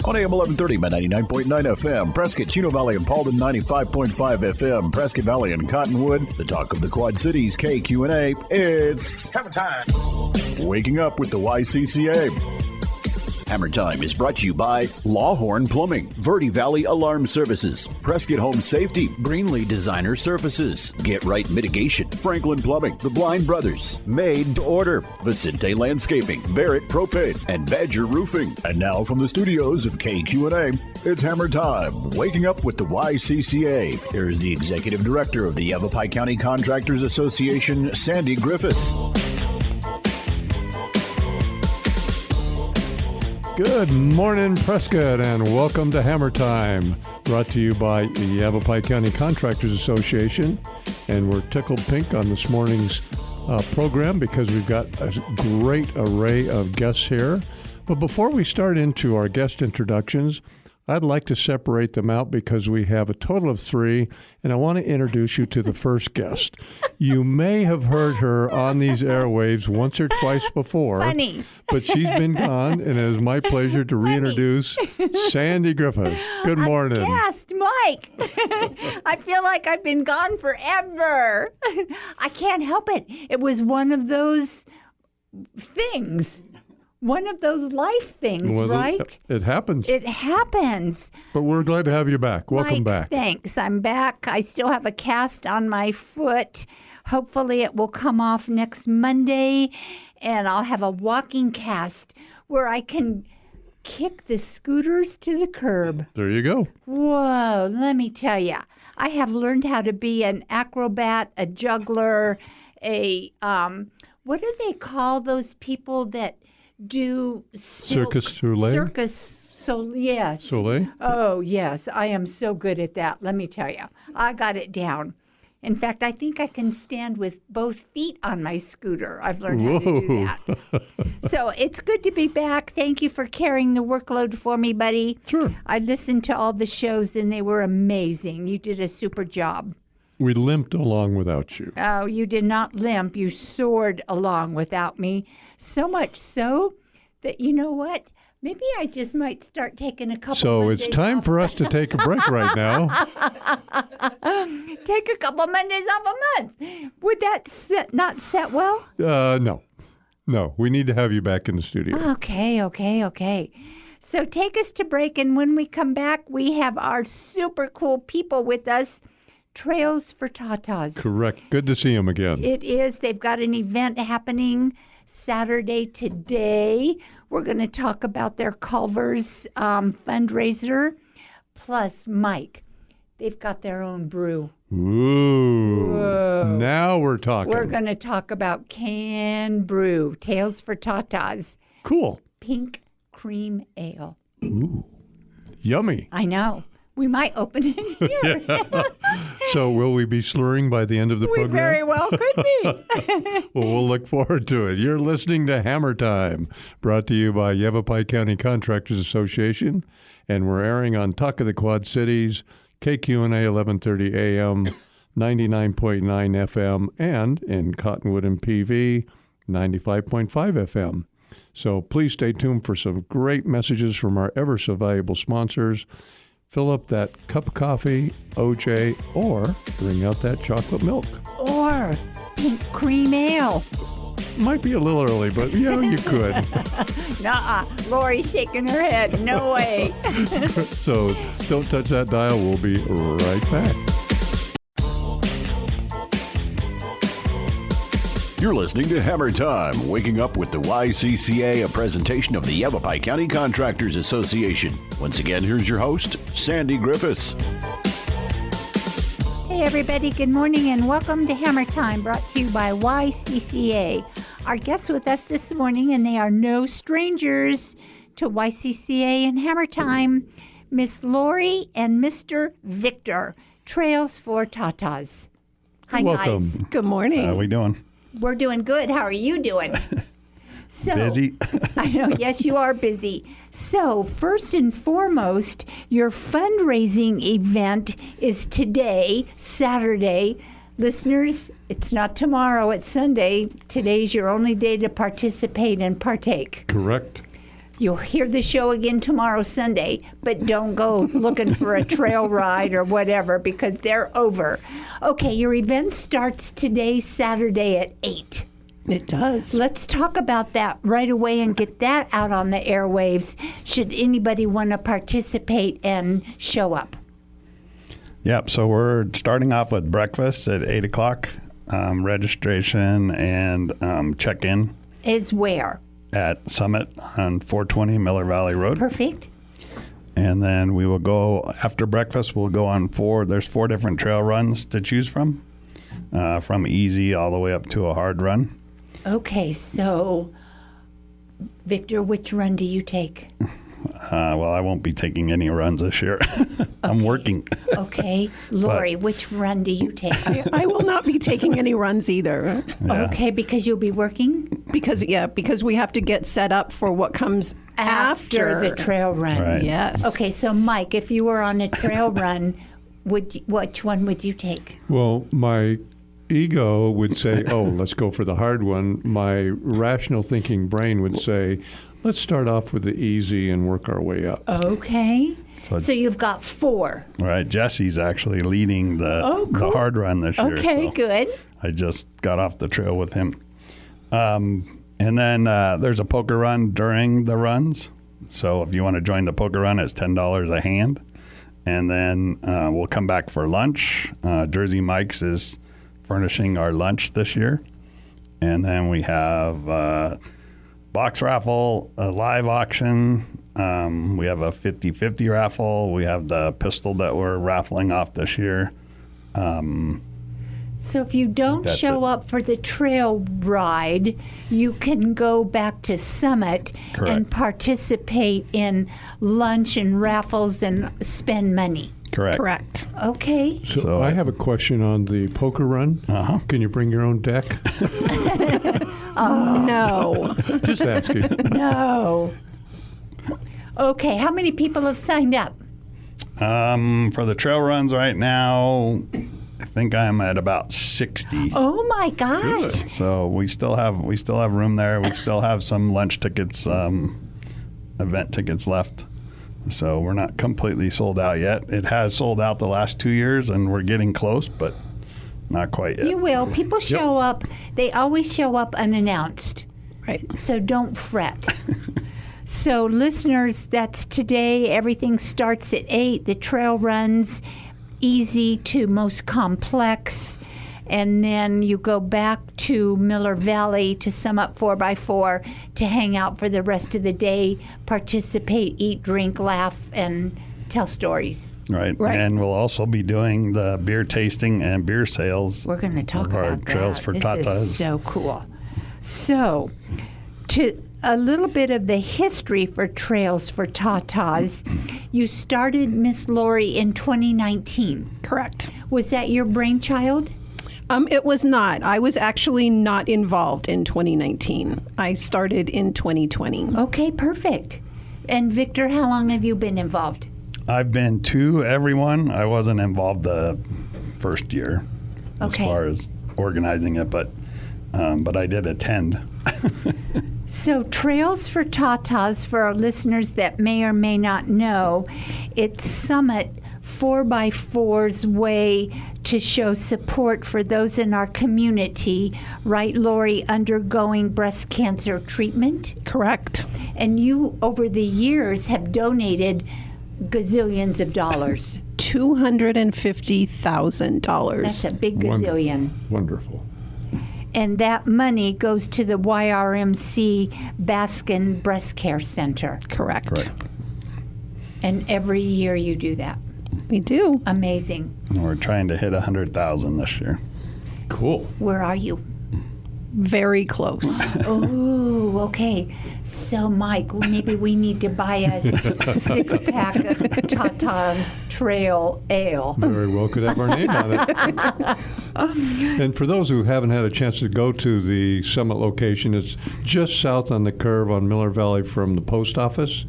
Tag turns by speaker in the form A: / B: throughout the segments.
A: On AM 1130, 99.9 FM, Prescott, Chino Valley, and Paulden, 95.5 FM, Prescott Valley and Cottonwood, the talk of the Quad Cities, KQ&A. It's
B: Hammer Time.
A: Waking Up with the YCCA. Hammer Time is brought to you by Lawhorn Plumbing, Verde Valley Alarm Services, Prescott Home Safety, Greenlee Designer Surfaces, Get Right Mitigation, Franklin Plumbing, The Blind Brothers, Made to Order, Vicente Landscaping, Barrett Propane, and Badger Roofing. And now from the studios of KQ&A, it's Hammer Time, Waking Up with the YCCA. Here's the Executive Director of the Yavapai County Contractors Association, Sandy Griffiths.
C: Good morning, Prescott, and welcome to Hammer Time, brought to you by the Yavapai County Contractors Association. And we're tickled pink on this morning's program because we've got a great array of guests here. But before we start into our guest introductions, I'd like to separate them out because we have a total of 3, and I want to introduce you to the first guest. You may have heard her on these airwaves once or twice before.
D: Funny.
C: But she's been gone, and it is my pleasure to reintroduce Sandy Griffiths. Good morning.
D: Yes, Mike. I feel like I've been gone forever. I can't help it. It was one of those things. One of those life things, right?
C: It happens.
D: It happens.
C: But we're glad to have you back. Welcome
D: Mike,
C: back.
D: Thanks. I'm back. I still have a cast on my foot. Hopefully it will come off next Monday, and I'll have a walking cast where I can kick the scooters to the curb.
C: There you go.
D: Whoa, let me tell you. I have learned how to be an acrobat, a juggler, what do they call those people that do
C: Circus Soleil?
D: Yes.
C: Soleil?
D: Oh, yes. I am so good at that. Let me tell you. I got it down. In fact, I think I can stand with both feet on my scooter. I've learned how to do that. So it's good to be back. Thank you for carrying the workload for me, buddy.
C: Sure.
D: I listened to all the shows, and they were amazing. You did a super job.
C: We limped along without you.
D: Oh, you did not limp. You soared along without me. So much so that, you know what? Maybe I just might start taking a couple
C: So
D: Mondays
C: it's time
D: off.
C: for us to take a break right now.
D: Take a couple Mondays off a month. Would that not set well?
C: No. No, we need to have you back in the studio.
D: Okay. So take us to break, and when we come back, we have our super cool people with us. Trails for Tatas.
C: Correct. Good to see him again.
D: It is. They've got an event happening Saturday today. We're going to talk about their Culver's fundraiser. Plus, Mike, they've got their own brew.
C: Ooh.
D: Whoa.
C: Now we're talking.
D: We're going to talk about canned brew. Tales for Tatas.
C: Cool.
D: Pink cream ale.
C: Ooh. Yummy.
D: I know. We might open it here.
C: Yeah. So will we be slurring by the end of the
D: We
C: program?
D: very well could be.
C: Well, we'll look forward to it. You're listening to Hammer Time, brought to you by Yavapai County Contractors Association, and we're airing on Talk of the Quad Cities, KQ&A 1130 AM, 99.9 FM, and in Cottonwood and PV, 95.5 FM. So please stay tuned for some great messages from our ever so valuable sponsors. Fill up that cup of coffee, OJ, or bring out that chocolate milk.
D: Or pink cream ale.
C: Might be a little early, but yeah, you could.
D: Nuh-uh. Lori's shaking her head. No way.
C: So don't touch that dial. We'll be right back.
A: You're listening to Hammer Time, Waking Up with the YCCA, a presentation of the Yavapai County Contractors Association. Once again, here's your host, Sandy Griffiths.
D: Hey, everybody. Good morning and welcome to Hammer Time, brought to you by YCCA. Our guests with us this morning, and they are no strangers to YCCA and Hammer Time, Miss Lori and Mr. Victor, Trails for Tatas. Hi,
C: Welcome.
D: guys.
E: Good morning.
B: How we doing?
D: We're doing good. How are you doing? So,
B: Busy.
D: I know. Yes, you are busy. So, first and foremost, your fundraising event is today, Saturday. Listeners, it's not tomorrow, it's Sunday. Today's your only day to participate and partake.
C: Correct.
D: You'll hear the show again tomorrow, Sunday, but don't go looking for a trail ride or whatever because they're over. Okay, your event starts today, Saturday at 8.
B: It does.
D: Let's talk about that right away and get that out on the airwaves should anybody want to participate and show up.
E: Yep, so we're starting off with breakfast at 8 o'clock, registration and check-in
D: Is where?
E: at Summit on 420 Miller Valley Road.
D: Perfect.
E: And then we will go, after breakfast, we'll go on there's 4 different trail runs to choose from easy all the way up to a hard run.
D: Okay, so, Victor, which run do you take?
E: Well, I won't be taking any runs this year. I'm working.
D: Okay. Lori, which run do you take?
B: I will not be taking any runs either.
E: Yeah.
D: Okay, because you'll be working
B: Because we have to get set up for what comes
D: after the trail run.
E: Right.
B: Yes.
D: Okay, so Mike, if you were on a trail run, which one would you take?
C: Well, my ego would say, oh, let's go for the hard one. My rational thinking brain would say, let's start off with the easy and work our way up.
D: Okay.
E: So-
D: So you've got 4.
E: Right, Jesse's actually leading the hard run this year.
D: Okay,
E: so
D: good.
E: I just got off the trail with him. And then there's a poker run during the runs. So if you want to join the poker run, it's $10 a hand. And then we'll come back for lunch. Jersey Mike's is furnishing our lunch this year. And then we have box raffle, a live auction. We have a 50-50 raffle. We have the pistol that we're raffling off this year.
D: So if you don't
E: That's
D: show
E: it.
D: up for the trail ride, you can go back to Summit and
E: Correct.
D: participate in lunch and raffles and spend money.
B: Correct.
D: Okay.
C: So I have a question on the poker run.
E: Uh-huh.
C: Can you bring your own deck?
B: No.
C: Just asking.
D: No. Okay, how many people have signed up?
E: For the trail runs right now, I think I'm at about 60.
D: Oh my gosh.
E: So we still have room there. We still have some lunch tickets, event tickets left. So we're not completely sold out yet. It has sold out the last 2 years, and we're getting close, but not quite yet.
D: You will. People show up. They always show up unannounced.
B: Right.
D: So don't fret. So listeners, that's today. Everything starts at 8. The trail runs easy to most complex. And then you go back to Miller Valley to Summit 4x4 to hang out for the rest of the day, participate, eat, drink, laugh, and tell stories.
E: Right.
B: Right.
E: And we'll also be doing the beer tasting and beer sales.
D: We're going to talk
E: of our
D: about
E: trails
D: that.
E: for
D: This
E: Tatas.
D: is so cool. So, to a little bit of the history for Trails for Tatas, you started, Miss Lori, in 2019.
B: Correct.
D: Was that your brainchild?
B: It was not. I was actually not involved in 2019. I started in 2020.
D: Okay, perfect. And Victor, how long have you been involved?
E: I've been to everyone. I wasn't involved the first year
D: Okay.
E: as far as organizing it, but I did attend.
D: So, Trails for Tatas, for our listeners that may or may not know, it's Summit 4x4's way to show support for those in our community, right, Lori, undergoing breast cancer treatment?
B: Correct.
D: And you, over the years, have donated gazillions of dollars.
B: $250,000.
D: That's a big gazillion.
C: Wonderful.
D: And that money goes to the YRMC Baskin Breast Care Center.
B: Correct.
E: Correct.
D: And every year you do that.
B: We do.
D: Amazing.
E: And we're trying to hit 100,000 this year.
C: Cool.
D: Where are you?
B: Very close.
D: Oh, okay. So, Mike, maybe we need to buy a 6-pack of Tata's Trail Ale.
C: Very well could have our name on it. And for those who haven't had a chance to go to the Summit location, it's just south on the curve on Miller Valley from the post office,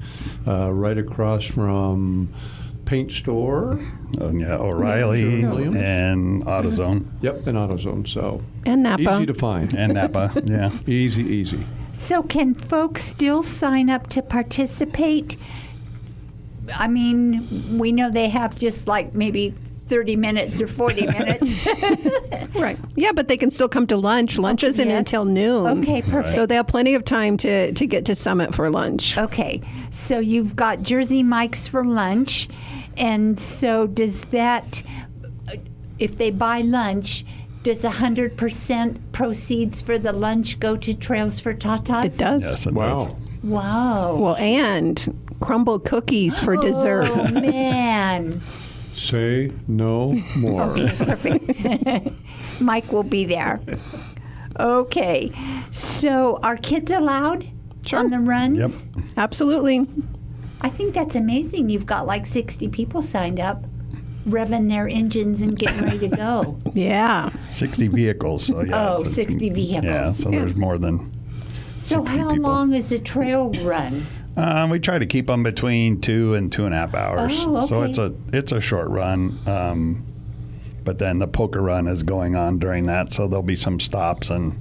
C: right across from Paint Store.
E: Yeah, O'Reilly's
C: Williams.
E: and AutoZone
C: Yep, and AutoZone. So
B: And Napa.
C: easy to find.
E: and Napa. Yeah.
C: Easy.
D: So can folks still sign up to participate? I mean, we know they have just like maybe 30 minutes or 40 minutes.
B: Right. Yeah, but they can still come to lunch. Lunch isn't
D: yes.
B: until noon.
D: Okay, perfect.
B: So they have plenty of time to get to Summit for lunch.
D: Okay, so you've got Jersey Mike's for lunch. And so does that, if they buy lunch, does 100% proceeds for the lunch go to Trails for Tatas?
B: It does.
E: Yes, it
C: Wow.
E: does.
D: Wow.
B: Well, and crumbled cookies for dessert.
D: Oh, man.
C: Say no more.
D: Okay, perfect. Mike will be there. Okay, so are kids allowed on the runs?
E: Yep.
B: Absolutely.
D: I think that's amazing. You've got like 60 people signed up, revving their engines and getting ready to go.
B: Yeah.
E: 60 vehicles. So yeah.
D: Oh, 60 vehicles.
E: Yeah, so there's more than
D: So
E: 60
D: how
E: people.
D: long is a trail run?
E: We try to keep them between 2 and 2.5 hours.
D: Oh,
E: So
D: okay.
E: it's a short run. But then the poker run is going on during that, so there'll be some stops and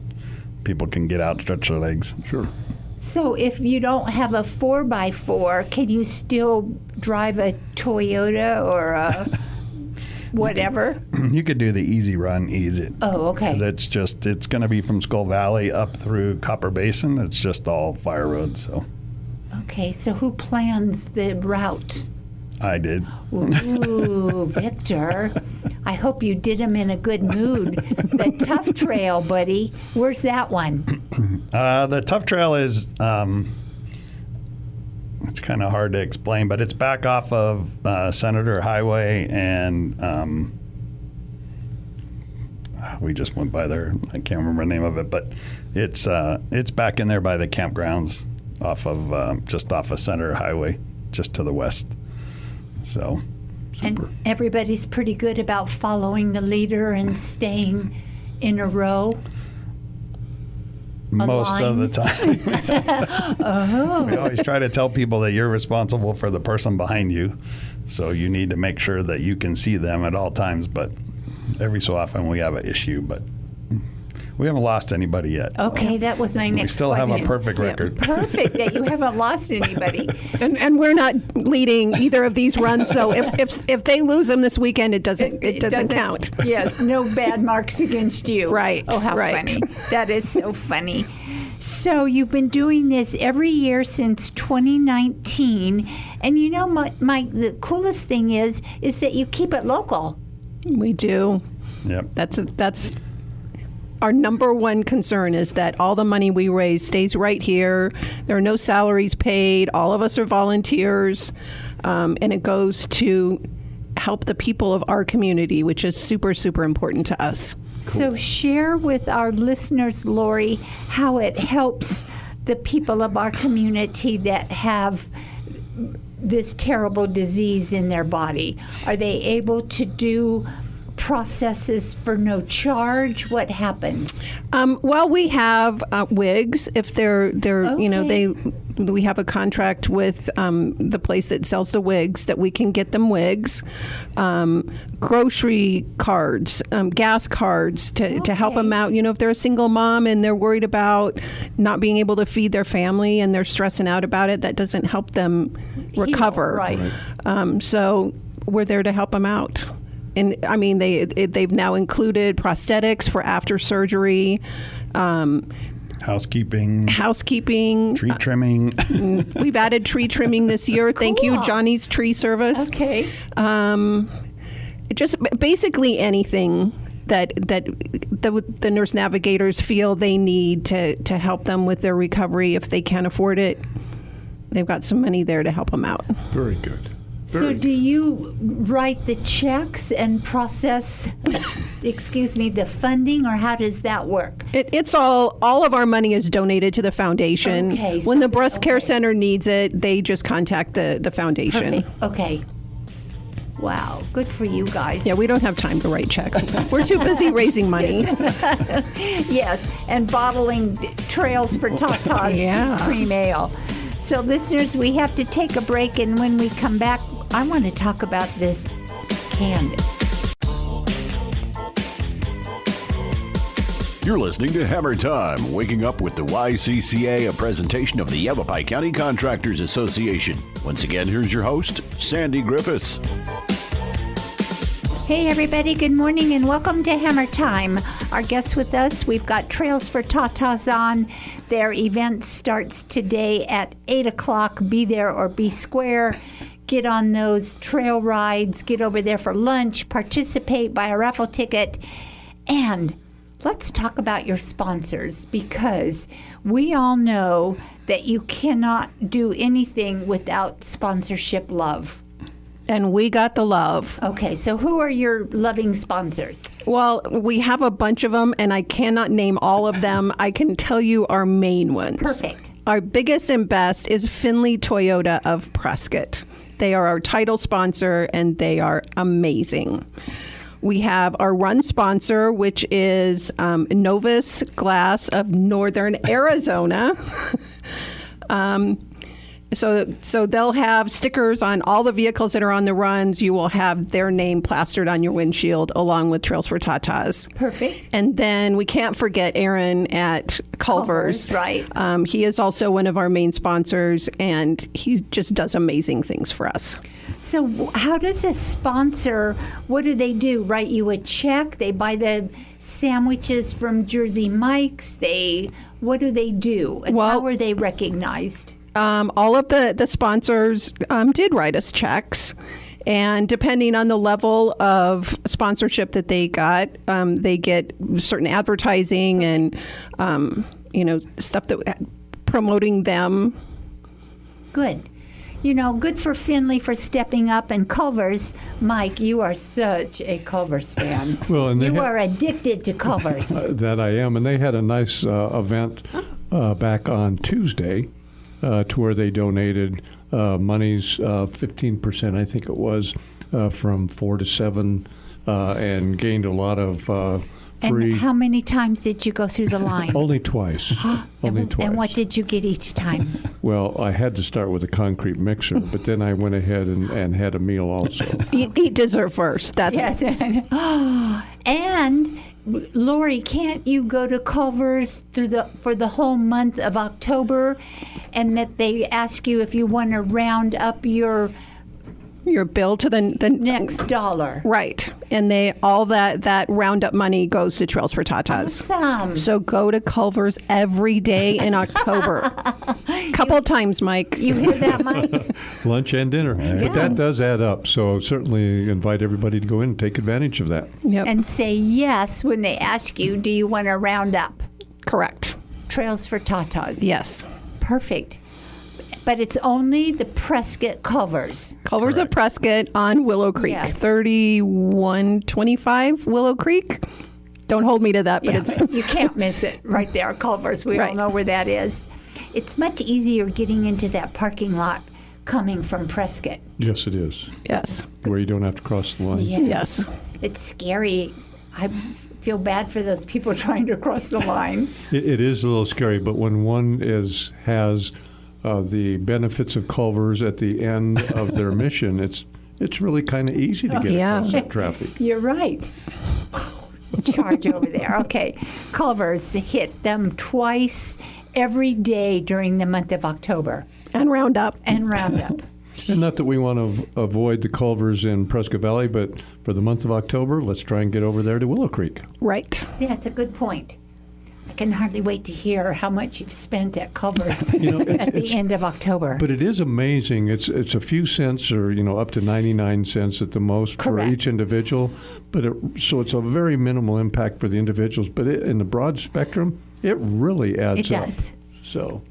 E: people can get out, stretch their legs.
C: Sure.
D: So if you don't have a 4x4, can you still drive a Toyota or a whatever?
E: You could do the easy run, easy.
D: Oh, okay.
E: 'Cause it's going to be from Skull Valley up through Copper Basin. It's just all fire roads. So
D: Okay, so who plans the route?
E: I did.
D: Ooh, Victor. I hope you did them in a good mood. The Tough Trail, buddy. Where's that one?
E: The Tough Trail is, it's kind of hard to explain, but it's back off of Senator Highway, and we just went by there. I can't remember the name of it, but it's back in there by the campgrounds off of just off of Senator Highway, just to the west. So
D: And everybody's pretty good about following the leader and staying in a row.
E: most of the
D: line?
E: time. We always try to tell people that you're responsible for the person behind you, so you need to make sure that you can see them at all times. But every so often we have an issue, but we haven't lost anybody yet.
D: Okay, that was my next
E: We still have a
D: question.
E: perfect record.
D: Perfect that you haven't lost anybody.
B: And we're not leading either of these runs, so if they lose them this weekend, it doesn't count.
D: Yes, no bad marks against you.
B: Right,
D: Oh, how
B: right.
D: funny. That is so funny. So you've been doing this every year since 2019. And you know, Mike, the coolest thing is that you keep it local.
B: We do.
E: Yep.
B: That's our number one concern, is that all the money we raise stays right here. There are no salaries paid. All of us are volunteers, and it goes to help the people of our community, which is super, super important to us.
D: So share with our listeners, Lori, how it helps the people of our community that have this terrible disease in their body. Are they able to do processes for no charge? What happens?
B: Well, we have wigs. If they're
D: Okay.
B: we have a contract with the place that sells the wigs, that we can get them wigs, grocery cards, gas cards to help them out. You know, if they're a single mom and they're worried about not being able to feed their family and they're stressing out about it, that doesn't help them recover.
D: Right.
B: So we're there to help them out. And I mean, they've now included prosthetics for after surgery,
E: Housekeeping, tree trimming.
B: We've added tree trimming this year. Thank you,
D: Cool.
B: Johnny's Tree Service.
D: Okay.
B: Just basically anything that the nurse navigators feel they need to help them with their recovery. If they can't afford it, they've got some money there to help them out.
C: Very good.
D: So do you write the checks and process, the funding, or how does that work?
B: It's all of our money is donated to the foundation.
D: Okay,
B: When
D: so
B: the Breast Care
D: okay.
B: Center needs it, they just contact the foundation.
D: Perfect. Okay. Wow. Good for you guys.
B: Yeah, we don't have time to write checks. We're too busy raising money.
D: Yes, and bottling Trails for Tatas
B: Yeah.
D: cream ale. So, listeners, we have to take a break, and when we come back, I want to talk about this canvas.
A: You're listening to Hammer Time, waking up with the YCCA, a presentation of the Yavapai County Contractors Association. Once again, here's your host, Sandy Griffiths.
D: Hey everybody, good morning and welcome to Hammer Time. Our guests with us, we've got Trails for Tatas on. Their event starts today at 8 o'clock. Be there or be square. Get on those trail rides, get over there for lunch, participate, buy a raffle ticket. And let's talk about your sponsors, because we all know that you cannot do anything without sponsorship love.
B: And we got the love.
D: Okay, so who are your loving sponsors?
B: Well, we have a bunch of them, and I cannot name all of them. I can tell you our main ones.
D: Perfect.
B: Our biggest and best is Finley Toyota of Prescott. They are our title sponsor, and they are amazing. We have our run sponsor, which is Novus Glass of Northern Arizona. So they'll have stickers on all the vehicles that are on the runs. You will have their name plastered on your windshield along with Trails for Tatas.
D: Perfect.
B: And then we can't forget Aaron at Culver's.
D: Right.
B: He is also one of our main sponsors, and he just does amazing things for us.
D: So how does a sponsor, what do they do? Write you a check? They buy the sandwiches from Jersey Mike's? What do they do? And
B: Well-
D: how are they recognized?
B: All of the sponsors did write us checks, and depending on the level of sponsorship that they got, they get certain advertising and stuff that promoting them.
D: Good. Good for Finley for stepping up, and Culver's. Mike, you are such a Culver's fan.
C: Well, and
D: you are addicted to Culver's.
C: that I am, and they had a nice event back on Tuesday. To where they donated monies, 15%, I think it was, from 4 to 7, and gained a lot of free.
D: And how many times did you go through the line?
C: Only twice. Only twice.
D: And what did you get each time?
C: Well, I had to start with a concrete mixer, but then I went ahead and had a meal also.
B: Eat dessert first. That's
D: Yes. And Lori, can't you go to Culver's for the whole month of October, and that they ask you if you want to round up your
B: bill to the
D: next dollar?
B: Right. And all that roundup money goes to Trails for Tatas.
D: Awesome.
B: So go to Culver's every day in October. Couple times, Mike.
D: You hear that, Mike?
C: Lunch and dinner. But that does add up. So certainly invite everybody to go in and take advantage of that.
B: Yep.
D: And say yes when they ask you, do you want to round up?
B: Correct.
D: Trails for Tatas.
B: Yes.
D: Perfect. But it's only the Prescott Culver's.
B: Culver's of Prescott on Willow Creek.
D: Yes.
B: 3125 Willow Creek. Don't hold me to that, but
D: Yeah,
B: it's
D: you can't miss it right there, Culver's. We all
B: Right.
D: know where that is. It's much easier getting into that parking lot coming from Prescott.
C: Yes, it is.
B: yes.
C: Where you don't have to cross the line.
B: Yes.
D: It's scary. I feel bad for those people trying to cross the line.
C: It is a little scary, but when one has the benefits of Culver's at the end of their mission, it's really kind of easy to get
B: Yeah.
C: across that traffic.
D: You're right. Charge over there. Okay. Culver's hit them twice every day during the month of October.
B: And roundup.
D: And Roundup.
C: And not that we want to avoid the Culvers in Prescott Valley, but for the month of October, let's try and get over there to Willow Creek.
B: Right.
D: Yeah, that's a good point. I can hardly wait to hear how much you've spent at Culver's at the end of October.
C: But it is amazing. It's a few cents, or up to 99 cents at the most
D: Correct.
C: for each individual. But so it's a very minimal impact for the individuals. But in the broad spectrum, it really adds
D: It
C: up.
D: does.
C: So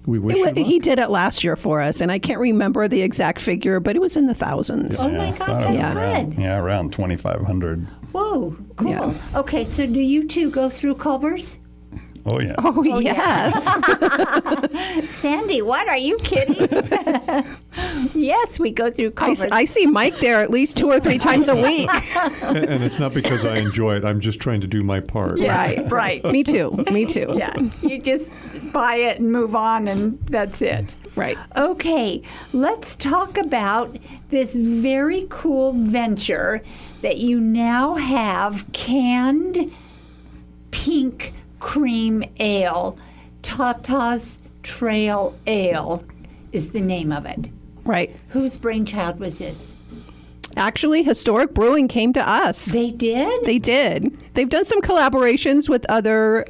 C: we wish you luck.
B: He did it last year for us, and I can't remember the exact figure, but it was in the thousands.
D: Oh my gosh, that's good.
E: Around 2,500.
D: Whoa, cool.
B: Yeah.
D: Okay, so do you two go through Culver's?
E: Oh, yeah.
B: Oh, yes.
D: Sandy, what? Are you kidding? Yes, we go through Culver's.
B: I see Mike there at least 2 or 3 times a week.
C: And it's not because I enjoy it. I'm just trying to do my part.
D: Yeah,
B: Right.
D: right.
B: Me too. Me too.
D: Yeah, you just buy it and move on, and that's it.
B: Right.
D: Okay, let's talk about this very cool venture that you now have canned pink cream ale. Tata's Trail Ale is the name of it.
B: Right.
D: Whose brainchild was this?
B: Actually, Historic Brewing came to us.
D: They did?
B: They did. They've done some collaborations with other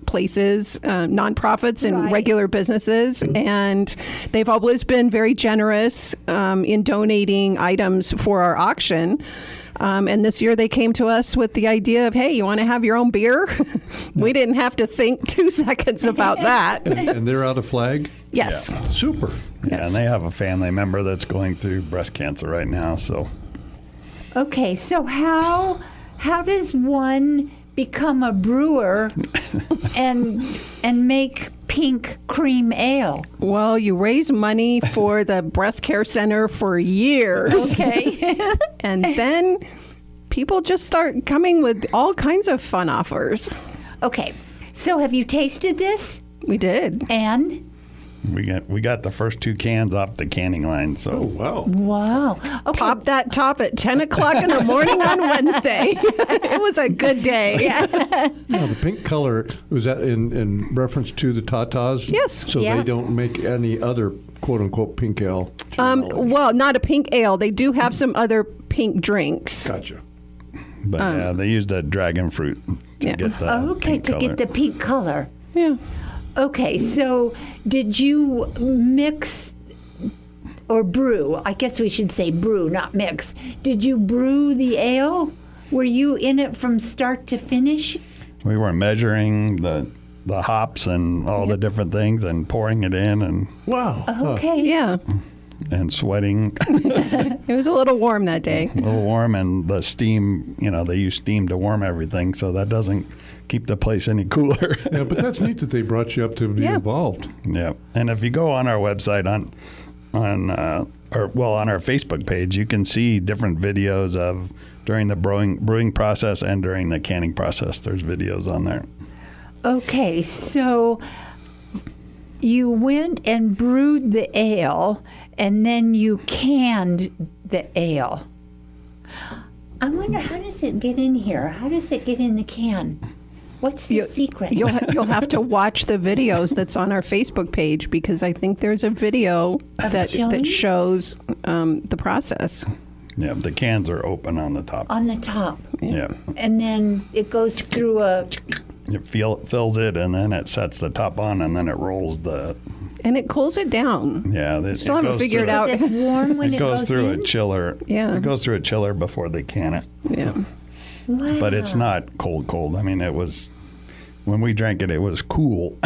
B: places, nonprofits and
D: Right.
B: regular businesses, and they've always been very generous in donating items for our auction. And this year they came to us with the idea of, hey, you want to have your own beer? We didn't have to think 2 seconds about that.
C: And they're out of Flag?
B: Yes.
C: Super.
E: Yeah,
B: Yes.
E: and they have a family member that's going through breast cancer right now. So
D: Okay, so how does one become a brewer and make pink cream ale?
B: Well, you raise money for the breast care center for years.
D: Okay.
B: And then people just start coming with all kinds of fun offers.
D: Okay. So have you tasted this?
B: We did.
D: And
E: we got the first 2 cans off the canning line. So
C: Wow.
D: wow. Okay.
B: Pop that top at 10 o'clock in the morning on Wednesday. It was a good day.
C: Now, the pink color, was that in reference to the Tatas?
B: Yes.
C: So
D: Yeah.
C: they don't make any other quote-unquote pink ale? to your knowledge?
B: Well, not a pink ale. They do have some other pink drinks.
C: Gotcha.
E: but yeah, they used a dragon fruit to
B: Yeah.
E: get the
D: Okay,
E: pink
D: to
E: color.
D: get the pink color.
B: Yeah.
D: Okay, so did you mix or brew? I guess we should say brew, not mix. Did you brew the ale? Were you in it from start to finish?
E: We were measuring the hops and all the different things and pouring it in and
C: Wow.
D: Okay.
B: Yeah.
E: sweating
B: It was a little warm that day.
E: a little warm, and the steam, they use steam to warm everything, so that doesn't keep the place any cooler.
C: Yeah, but that's neat that they brought you up to be
B: Yeah.
C: involved.
E: Yeah, and if you go on our website on our Facebook page, you can see different videos of during the brewing process and during the canning process. There's videos on there.
D: Okay, so you went and brewed the ale and then you canned the ale. I wonder, how does it get in here? How does it get in the can? What's the secret?
B: You'll have to watch the videos that's on our Facebook page, because I think there's a video that
D: showing?
B: shows the process.
E: Yeah, the cans are open on the top.
D: On the top.
E: Yeah,
D: And then it goes through a...
E: it fills it, and then it sets the top on, and then it rolls the.
B: And it cools it down.
E: Yeah,
B: Still haven't figured out.
D: Is it warm when
E: It
D: it
E: goes through
D: in?
E: a chiller.
B: Yeah.
E: It goes through a chiller before they can it.
B: Yeah.
D: Wow.
E: But it's not cold. I mean, it was, when we drank it, it was cool.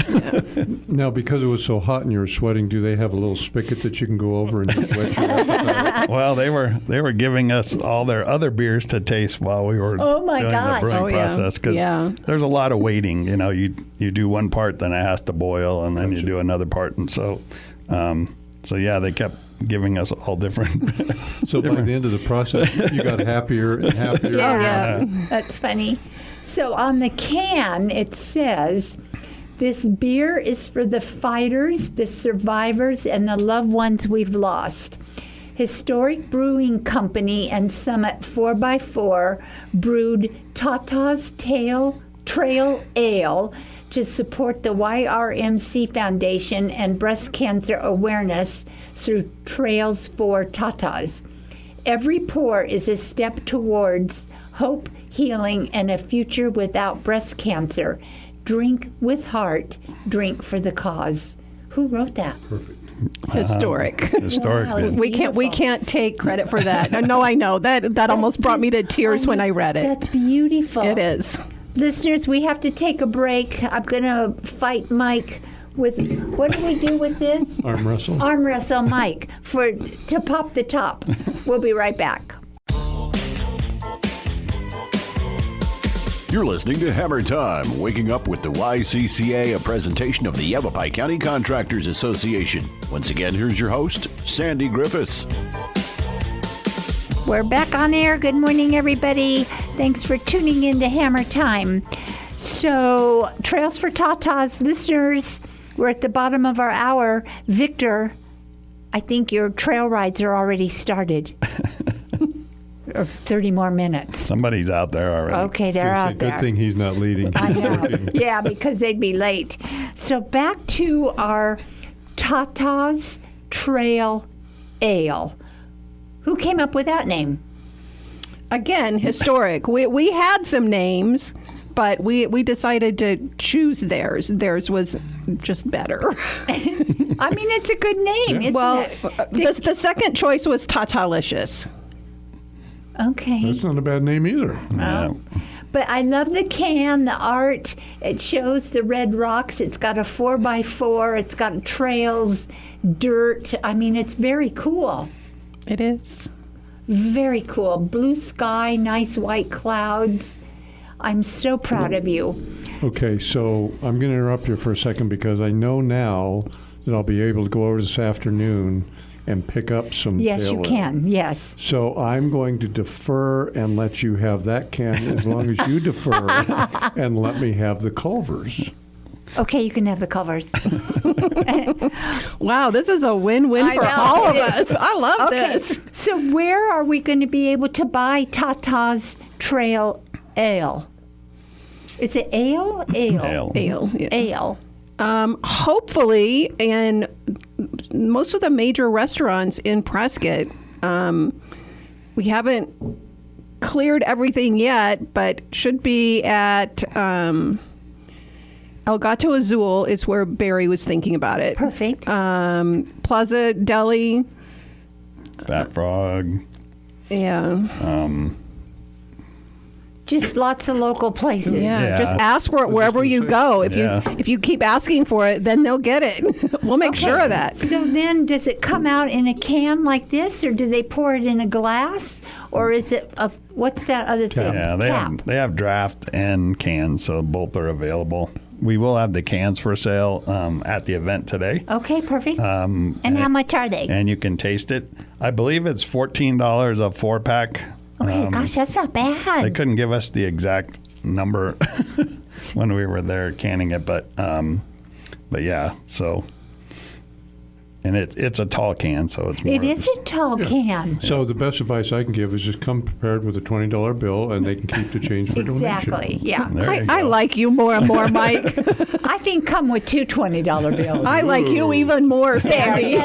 C: Now, because it was so hot and you were sweating, do they have a little spigot that you can go over and just wet your appetite?
E: Well, they were giving us all their other beers to taste while we were
D: Oh, my
E: doing
D: gosh.
E: the brewing
B: Oh, yeah.
E: process, because
B: Yeah.
E: there's a lot of waiting. You do one part, then it has to boil, and then you do another part, and so yeah, they kept giving us all different.
C: So by the end of the process, you got happier and happier.
D: Yeah, that's funny. So on the can, it says, this beer is for the fighters, the survivors, and the loved ones we've lost. Historic Brewing Company and Summit 4x4 brewed Tata's Trail Ale to support the YRMC Foundation and breast cancer awareness through Trails for Tatas. Every pour is a step towards hope, healing, and a future without breast cancer. Drink with heart, drink for the cause. Who wrote that?
B: Historic.
E: Historic.
D: Wow,
E: beer.
B: We can't take credit for that. No, I know that almost brought me to tears when I read it.
D: That's beautiful.
B: It is.
D: Listeners, we have to take a break. I'm going to fight Mike with, what do we do with this?
C: Arm wrestle.
D: Arm wrestle Mike to pop the top. We'll be right back.
A: You're listening to Hammer Time, waking up with the YCCA, a presentation of the Yavapai County Contractors Association. Once again, here's your host, Sandy Griffiths.
D: We're back on air. Good morning, everybody. Thanks for tuning in to Hammer Time. So, Trails for Tatas listeners, we're at the bottom of our hour. Victor, I think your trail rides are already started. Or 30 more minutes.
E: Somebody's out there already.
D: Okay, they're out there.
C: Good thing he's not leading.
D: I know. Yeah, because they'd be late. So back to our Tata's Trail Ale. Who came up with that name?
B: Again, historic. We had some names, but we decided to choose theirs. Theirs was just better.
D: I mean, it's a good name, isn't
B: Well,
D: it?
B: the second choice was Tatalicious.
D: Okay.
C: That's not a bad name either.
E: Yeah.
D: But I love the can, the art. It shows the red rocks. It's got a 4x4. It's got trails, dirt. I mean, it's very cool.
B: It is.
D: Very cool. Blue sky, nice white clouds. I'm so proud of you.
C: Okay, so I'm going to interrupt you for a second because I know now that I'll be able to go over this afternoon and pick up some
D: Yes,
C: pale
D: you
C: ale.
D: can. Yes.
C: So I'm going to defer and let you have that can as long as you defer and let me have the Culvers.
D: Okay, you can have the covers.
B: Wow, this is a win-win
D: I
B: for
D: know.
B: all of
D: It is.
B: us. I love
D: Okay,
B: this.
D: so where are we going to be able to buy Tata's Trail Ale? Is it ale? Ale.
E: Ale.
B: Ale. Yeah.
D: Ale.
B: Hopefully, in most of the major restaurants in Prescott, we haven't cleared everything yet, but should be at El Gato Azul is where Barry was thinking about it.
D: Perfect.
B: Plaza Deli,
E: Fat Frog.
B: yeah.
D: Just lots of local places.
B: Yeah,
E: Yeah.
B: just ask for it wherever
C: gonna
B: you
C: say.
B: go. If
E: Yeah.
B: if you keep asking for it, then they'll get it. We'll make sure of that.
D: So then, does it come out in a can like this, or do they pour it in a glass, or is it a what's that other thing?
E: Yeah, they have draft and cans, so both are available. We will have the cans for sale at the event today,
D: Okay, perfect. And how much are they?
E: and you can taste it. I believe it's $14 a 4-pack.
D: Okay, gosh, that's not bad.
E: They couldn't give us the exact number when we were there canning it, but yeah. So, and it's a tall can, so it's more.
D: It is a tall can.
C: So the best advice I can give is just come prepared with a $20 bill and they can keep the change for
D: Exactly.
C: donation.
D: Yeah.
E: There you
B: I
E: go.
B: like you more and more, Mike.
D: I think come with two $20 bills.
B: I like you even more, Sandy.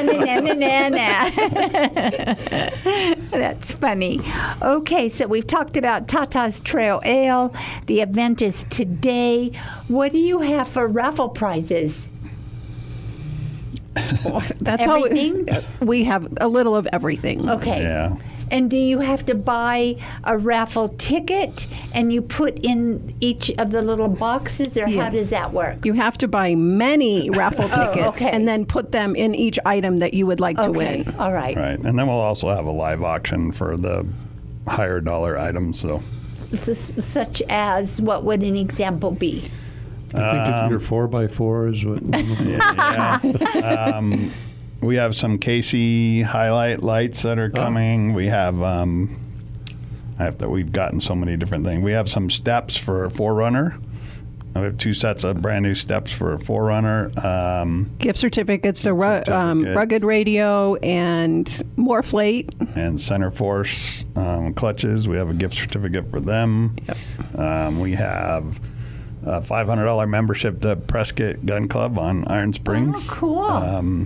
D: That's funny. Okay, so we've talked about Tata's Trail Ale. The event is today. What do you have for raffle prizes?
B: That's
D: Everything?
B: all we have a little of everything.
D: Okay.
E: Yeah.
D: And do you have to buy a raffle ticket and you put in each of the little boxes, or
B: Yeah.
D: how does that work?
B: You have to buy many raffle tickets
D: okay.
B: and then put them in each item that you would like to
D: Okay.
B: win.
D: All right.
E: Right, and then we'll also have a live auction for the higher dollar items. So
D: Such as, what would an example be?
C: I think it's your 4x4 is what.
E: yeah. We have some Casey highlight lights that are coming. We have we've gotten so many different things. We have some steps for Forerunner. We have 2 sets of brand new steps for Forerunner.
B: Gift certificates to
E: certificates.
B: Rugged Radio and Morphlate.
E: And Center Force clutches. We have a gift certificate for them.
B: Yep.
E: We have a $500 membership to Prescott Gun Club on Iron Springs.
D: Oh, cool.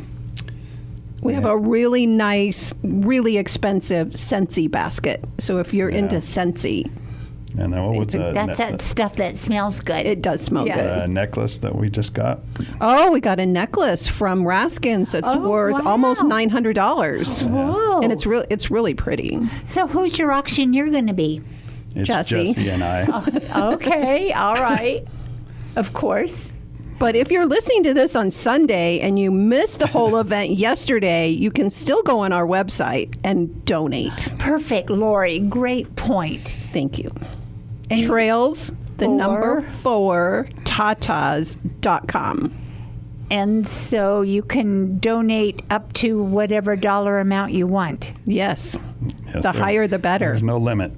B: We have a really nice, really expensive Scentsy basket. So if you're into Scentsy,
E: And then what was
D: That's that stuff that smells good.
B: it does smell
D: Yes.
B: good.
E: necklace that we just got?
B: Oh, we got a necklace from Raskins that's
D: Oh,
B: worth
D: wow.
B: almost $900.
D: Whoa.
B: And it's really pretty.
D: So who's your auctioneer going to be?
E: It's
B: Jesse.
E: Jesse and I.
D: Okay, all right. Of course.
B: But if you're listening to this on Sunday and you missed the whole event yesterday, you can still go on our website and donate.
D: Perfect, Lori. Great point.
B: Thank you.
D: And-
B: Trails, the
D: Four.
B: number 4, tatas.com.
D: And so you can donate up to whatever dollar amount you want.
B: Yes.
E: Yes,
B: The higher the better.
E: There's no limit.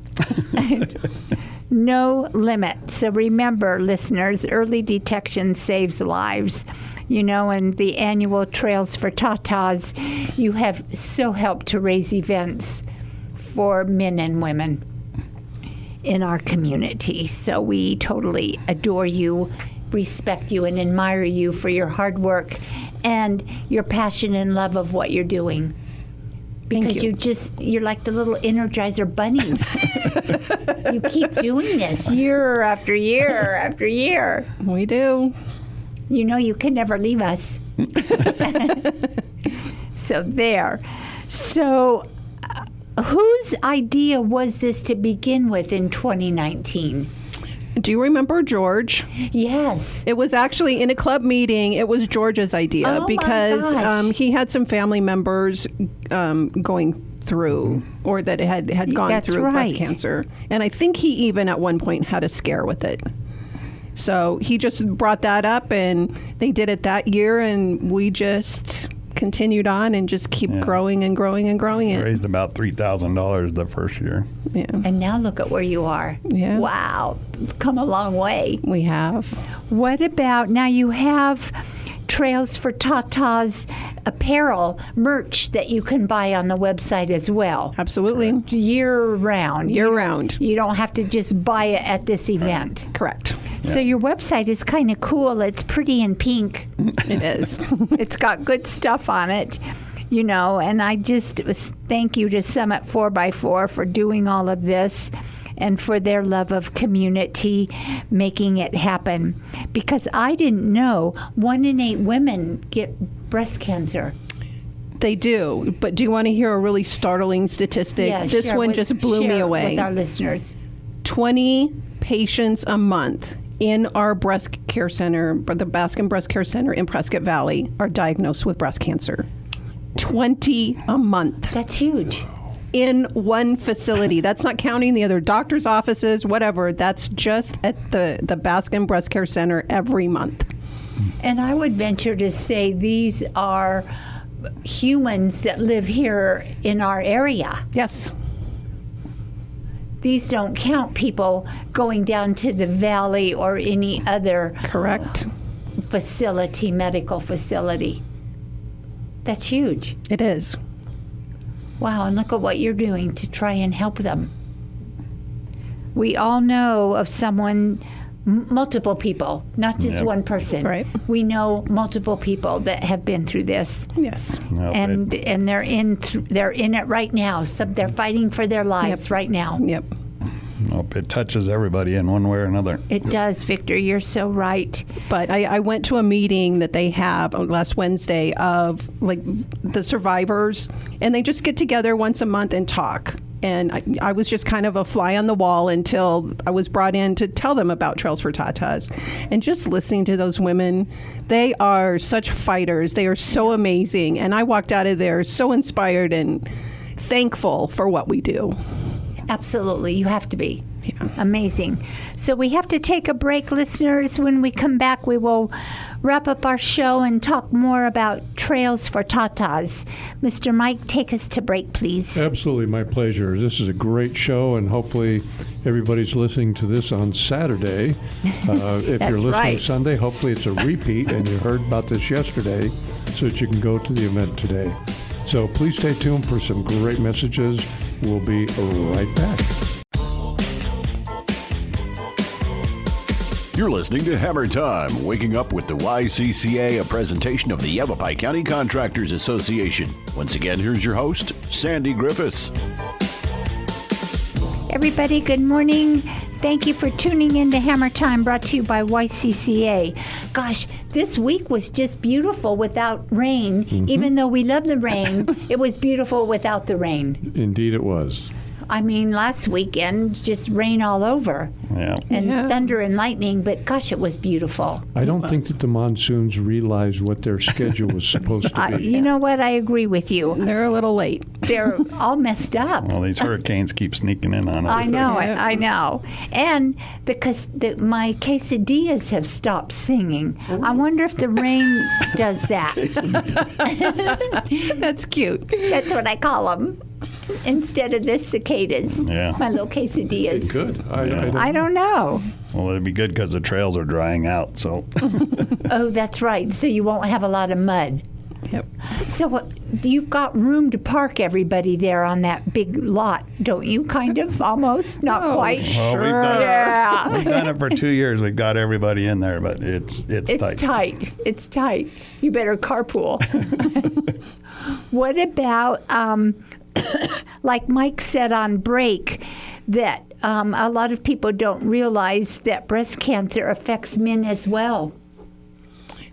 D: No limit. So remember, listeners, early detection saves lives. You know, and the annual Trails for Tatas, you have so helped to raise events for men and women in our community. So we totally adore you, respect you, and admire you for your hard work and your passion and love of what you're doing. Because you're like the little Energizer bunnies. You keep doing this year after year after year.
B: We do.
D: You know you can never leave us. So there. So whose idea was this to begin with in 2019?
B: Do you remember George?
D: Yes.
B: It was actually in a club meeting. It was George's idea because he had some family members going through or that had gone through breast cancer. And I think he even at one point had a scare with it. So he just brought that up and they did it that year and we just continued on and just keep growing and growing and growing it.
E: Raised about $3,000 the first year.
B: Yeah.
D: And now look at where you are.
B: Yeah.
D: Wow. It's come a long way.
B: We have.
D: What about, now you have Trails for Tata's apparel merch that you can buy on the website as well.
B: Absolutely.
D: Year round.
B: Year round.
D: You don't have to just buy it at this event.
B: Correct.
D: So your website is kind of cool. It's pretty and pink.
B: It is.
D: It's got good stuff on it, you know, and I just thank you to Summit 4x4 for doing all of this and for their love of community, making it happen. Because I didn't know 1 in 8 women get breast cancer.
B: They do. But do you want to hear a really startling statistic?
D: Yeah,
B: this
D: share
B: one
D: with-
B: just blew me
D: share
B: away.
D: with our listeners.
B: 20 patients a month in our breast care center, the Baskin Breast Care Center in Prescott Valley, are diagnosed with breast cancer. 20 a month.
D: That's huge.
B: In one facility. That's not counting the other doctor's offices, whatever. That's just at the Baskin Breast Care Center every month.
D: And I would venture to say these are humans that live here in our area.
B: Yes.
D: These don't count people going down to the valley or any other
B: Correct.
D: facility, medical facility. That's huge.
B: It is.
D: Wow, and look at what you're doing to try and help them. We all know of someone, multiple people, not just one person.
B: Right.
D: We know multiple people that have been through this.
B: Yes.
E: No,
D: And they're in it right now. They're fighting for their lives right now.
B: Yep.
E: it touches everybody in one way or another.
D: It does, Victor. You're so right.
B: But I went to a meeting that they have last Wednesday of like the survivors, and they just get together once a month and talk. And I was just kind of a fly on the wall until I was brought in to tell them about Trails for Tatas. And just listening to those women, they are such fighters. They are so amazing. And I walked out of there so inspired and thankful for what we do.
D: Absolutely. You have to be. Yeah. Amazing. So we have to take a break, listeners. When we come back, we will wrap up our show and talk more about Trails for Tatas. Mr. Mike, take us to break, please.
C: Absolutely. My pleasure. This is a great show, and hopefully everybody's listening to this on Saturday. If you're listening
D: right.
C: Sunday, hopefully it's a repeat, and you heard about this yesterday so that you can go to the event today. So please stay tuned for some great messages. We'll be right back.
A: You're listening to Hammer Time, waking up with the YCCA, a presentation of the Yavapai County Contractors Association. Once again, here's your host, Sandy Griffiths.
D: Everybody, good morning. Thank you for tuning in to Hammer Time, brought to you by YCCA. Gosh, this week was just beautiful without rain. Mm-hmm. Even though we love the rain, it was beautiful without the rain.
C: Indeed it was.
D: I mean, last weekend, just rain all over.
E: Yeah.
D: And thunder and lightning, but gosh, it was beautiful.
C: I don't think that the monsoons realized what their schedule was supposed to be.
D: You know what? I agree with you.
B: They're a little late.
D: They're all messed up.
E: Well, these hurricanes keep sneaking in on us.
D: I know, I know. And my quesadillas have stopped singing. Ooh. I wonder if the rain does that.
B: That's cute.
D: That's what I call them. Instead of the cicadas.
E: Yeah.
D: My little quesadillas.
C: Good.
D: I don't know.
E: Well, it'd be good because the trails are drying out, so.
D: Oh, that's right. So you won't have a lot of mud.
B: Yep.
D: So you've got room to park everybody there on that big lot, don't you? Kind of, almost, not quite.
E: Well,
D: Yeah.
E: we've done it for 2 years. We've got everybody in there, but it's tight.
D: Tight. It's tight. You better carpool. What about, like Mike said on break, that a lot of people don't realize that breast cancer affects men as well.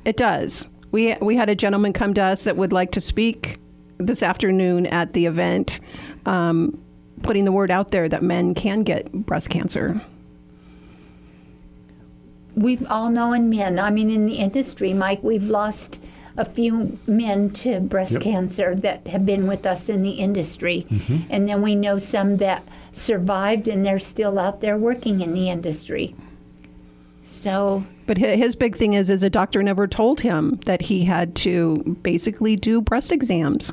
B: It does. We had a gentleman come to us that would like to speak this afternoon at the event, putting the word out there that men can get breast cancer.
D: We've all known men. I mean, in the industry, Mike, we've lost a few men to breast cancer that have been with us in the industry. And then we know some that survived and they're still out there working in the industry. So,
B: but his big thing is a doctor never told him that he had to basically do breast exams.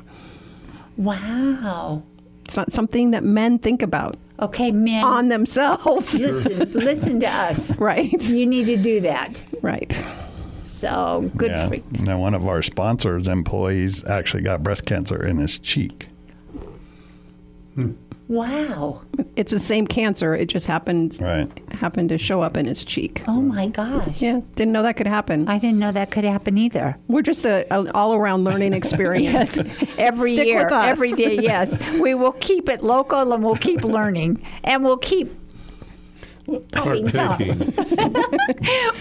D: wow.
B: It's not something that men think about
D: Okay, men,
B: on themselves.
D: listen to us.
B: Right.
D: You need to do that.
B: Right.
D: So, good
E: Yeah.
D: for you.
E: Now, one of our sponsors' employees actually got breast cancer in his cheek.
D: Wow.
B: It's the same cancer. It just happened to show up in his cheek.
D: Oh, my gosh.
B: Yeah. Didn't know that could happen.
D: I didn't know that could happen either.
B: We're just an all-around learning experience.
D: Every
B: Stick
D: year,
B: with us.
D: every day, yes. We will keep it local and we'll keep learning. And we'll keep popping tops.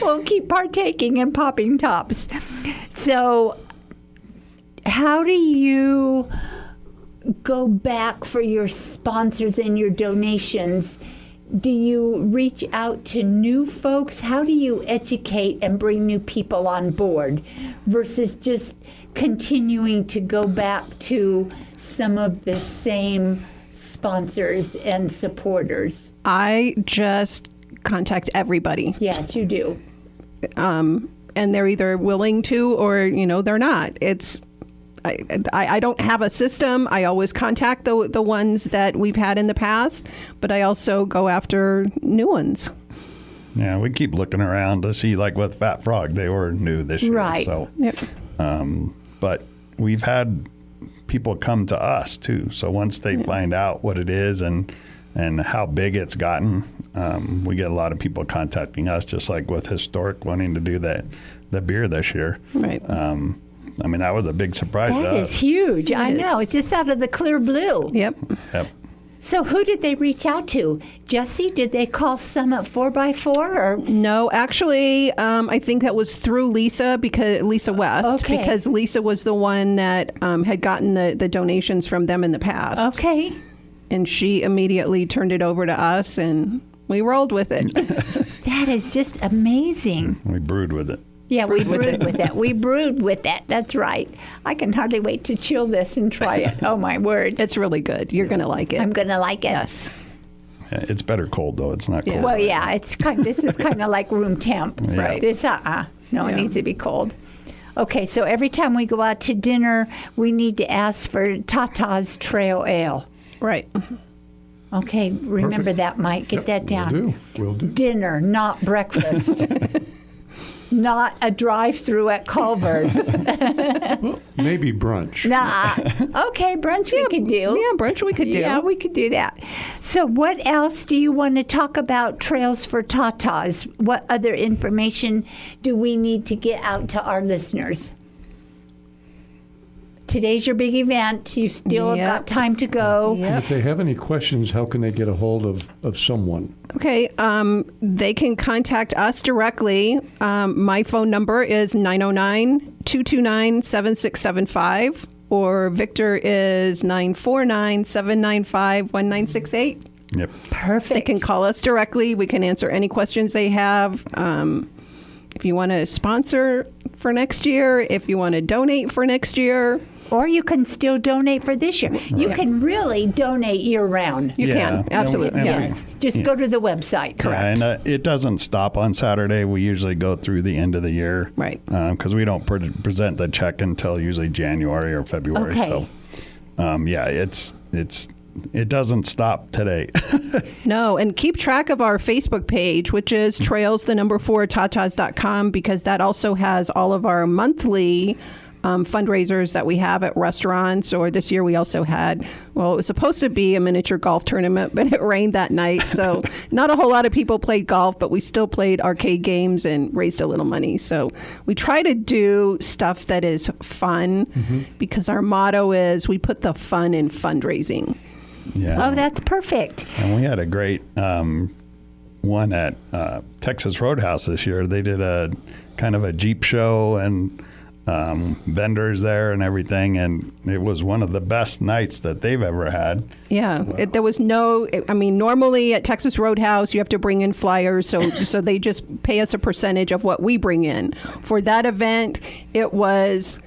D: We'll keep partaking and popping tops. So, how do you go back for your sponsors and your donations? Do you reach out to new folks? How do you educate and bring new people on board versus just continuing to go back to some of the same sponsors and supporters?
B: I just contact everybody.
D: Yes, you do.
B: And they're either willing to or, they're not. I don't have a system. I always contact the ones that we've had in the past, but I also go after new ones.
E: Yeah, we keep looking around to see, like with Fat Frog, they were new this year.
D: Right.
E: So,
B: Yep.
E: but we've had people come to us too. So once they find out what it is and how big it's gotten, we get a lot of people contacting us, just like with Historic wanting to do the beer this year.
B: Right.
E: I mean, that was a big surprise to
D: That
E: us.
D: is huge. I
B: is.
D: know. It's just out of the clear blue.
B: Yep.
E: Yep.
D: So who did they reach out to? Jesse, did they call Summit 4x4 or?
B: No, actually, I think that was through Lisa West,
D: Okay.
B: because Lisa was the one that had gotten the donations from them in the past.
D: Okay.
B: And she immediately turned it over to us, and we rolled with it.
D: That is just amazing.
E: We brewed with it.
D: Yeah, we brewed with it. We brewed with it. That's right. I can hardly wait to chill this and try it. Oh, my word.
B: It's really good. You're going to like it.
D: I'm going to like it.
B: Yes.
E: Yeah, it's better cold though. It's not cold.
D: Well, yeah, this is kind of like room temp.
E: Yeah.
B: Right.
D: This, no, it needs to be cold. Okay, so every time we go out to dinner, we need to ask for Tata's Trail Ale.
B: Right.
D: Okay, remember
C: Perfect.
D: that, Mike. Get that down.
C: Will do.
D: Dinner, not breakfast. Not a drive-through at Culver's.
C: Well, maybe brunch.
D: Nah. Okay, brunch we could do.
B: Yeah, brunch we could do.
D: Yeah, we could do that. So what else do you want to talk about Trails for Tatas? What other information do we need to get out to our listeners? Today's your big event. You still have
B: Yep.
D: got time to go.
B: Yep.
C: If they have any questions, how can they get a hold of someone?
B: Okay, they can contact us directly. My phone number is 909-229-7675, or Victor is 949-795-1968.
E: Yep.
D: Perfect.
B: They can call us directly. We can answer any questions they have. If you want to sponsor for next year, if you want to donate for next year,
D: Or you can still donate for this year. You can really donate year-round.
B: you
E: Yeah,
B: can.
E: and we-
B: Absolutely.
E: and
B: Yes.
D: Just go to the website.
E: Yeah, and it doesn't stop on Saturday. We usually go through the end of the year.
B: Right.
E: Because we don't present the check until usually January or February.
D: Okay.
E: So, yeah, it doesn't stop today.
B: No, and keep track of our Facebook page, which is trails4tatas.com, because that also has all of our monthly fundraisers that we have at restaurants. Or this year we also had, well, it was supposed to be a miniature golf tournament, but it rained that night. So not a whole lot of people played golf, but we still played arcade games and raised a little money. So we try to do stuff that is fun because our motto is we put the fun in fundraising.
E: Yeah.
D: Oh, that's perfect.
E: And we had a great one at Texas Roadhouse this year. They did a kind of a Jeep show and vendors there and everything, and it was one of the best nights that they've ever had.
B: Yeah, there was no, I mean, normally at Texas Roadhouse, you have to bring in flyers, so they just pay us a percentage of what we bring in. For that event, it was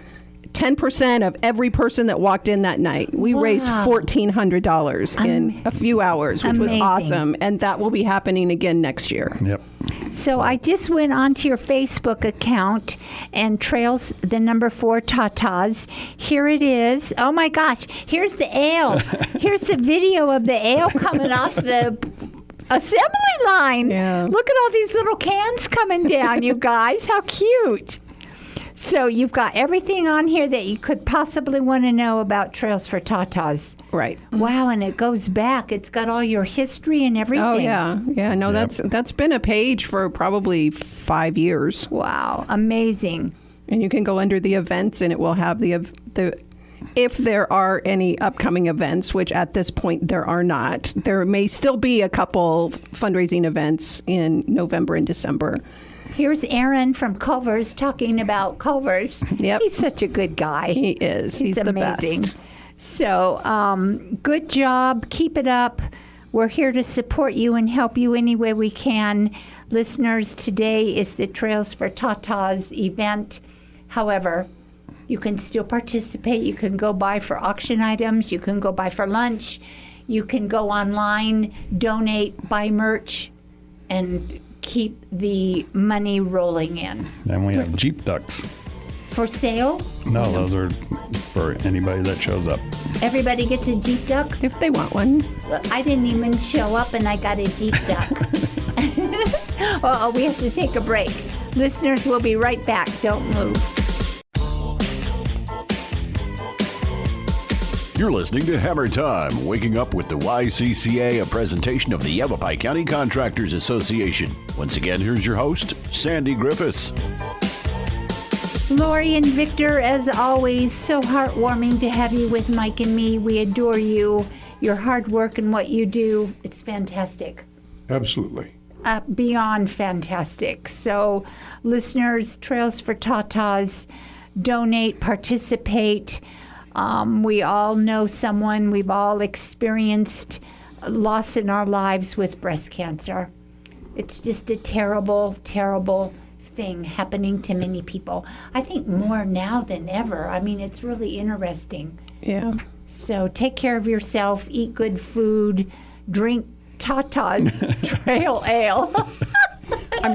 B: 10% of every person that walked in that night. We raised $1,400 in a few hours, which was awesome. And that will be happening again next year.
E: Yep.
D: So I just went onto your Facebook account and Trails, the number 4 Tatas. Here it is. Oh my gosh. Here's the ale. Here's the video of the ale coming off the assembly line.
B: Yeah.
D: Look at all these little cans coming down, you guys. How cute. So you've got everything on here that you could possibly want to know about Trails for Tatas.
B: Right.
D: Wow, and it goes back. It's got all your history and everything.
B: Oh, yeah. Yeah, no,
E: Yep.
B: that's been a page for probably 5 years.
D: Wow, amazing.
B: And you can go under the events and it will have the if there are any upcoming events, which at this point there are not. There may still be a couple fundraising events in November and December.
D: Here's Aaron from Culver's talking about Culver's.
B: Yep.
D: He's such a good guy.
B: He is. He's the
D: amazing.
B: best.
D: So, good job. Keep it up. We're here to support you and help you any way we can. Listeners, today is the Trails for Tatas event. However, you can still participate. You can go buy for auction items. You can go buy for lunch. You can go online, donate, buy merch, and keep the money rolling in.
E: And we have Jeep ducks.
D: For sale?
E: No, those are for anybody that shows up.
D: Everybody gets a Jeep duck?
B: If they want one.
D: I didn't even show up and I got a Jeep duck. Uh-oh, we have to take a break. Listeners, we'll be right back. Don't move.
A: You're listening to Hammer Time, waking up with the YCCA, a presentation of the Yavapai County Contractors Association. Once again, here's your host, Sandy Griffiths.
D: Lori and Victor, as always, so heartwarming to have you with Mike and me. We adore you, your hard work and what you do. It's fantastic.
C: Absolutely.
D: Beyond fantastic. So, listeners, Trails for Tatas, donate, participate. We all know someone, we've all experienced loss in our lives with breast cancer. It's just a terrible, terrible thing happening to many people. I think more now than ever. I mean, it's really interesting.
B: Yeah.
D: So take care of yourself, eat good food, drink Tata's Trail Ale.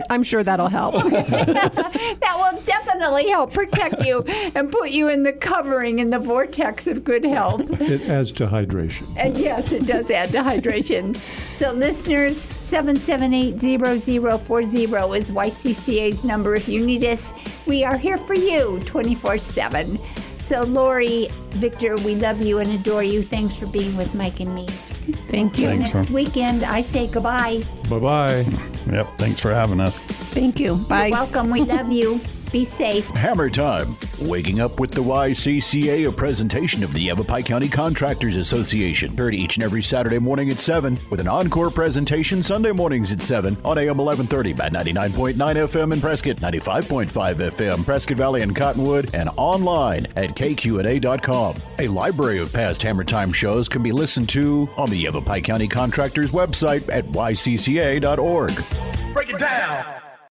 B: I'm sure that'll help.
D: That will definitely help protect you and put you in the covering in the vortex of good health.
C: It adds to hydration.
D: And yes, it does add to hydration. So listeners, 778-0040 is YCCA's number. If you need us, we are here for you 24/7. So Lori, Victor, we love you and adore you. Thanks for being with Mike and me.
B: Thank you.
E: Thanks
D: Next
E: for-
D: weekend, I say goodbye.
C: Bye-bye.
E: Yep, thanks for having us.
B: Thank you. Bye.
D: You're welcome. We love you. Be safe.
A: Hammer Time, waking up with the YCCA, a presentation of the Yavapai County Contractors Association. Heard each and every Saturday morning at 7, with an encore presentation Sunday mornings at 7 on AM 1130 by 99.9 FM in Prescott, 95.5 FM, Prescott Valley and Cottonwood, and online at kqna.com. A library of past Hammer Time shows can be listened to on the Yavapai County Contractors website at ycca.org.
F: Break it down.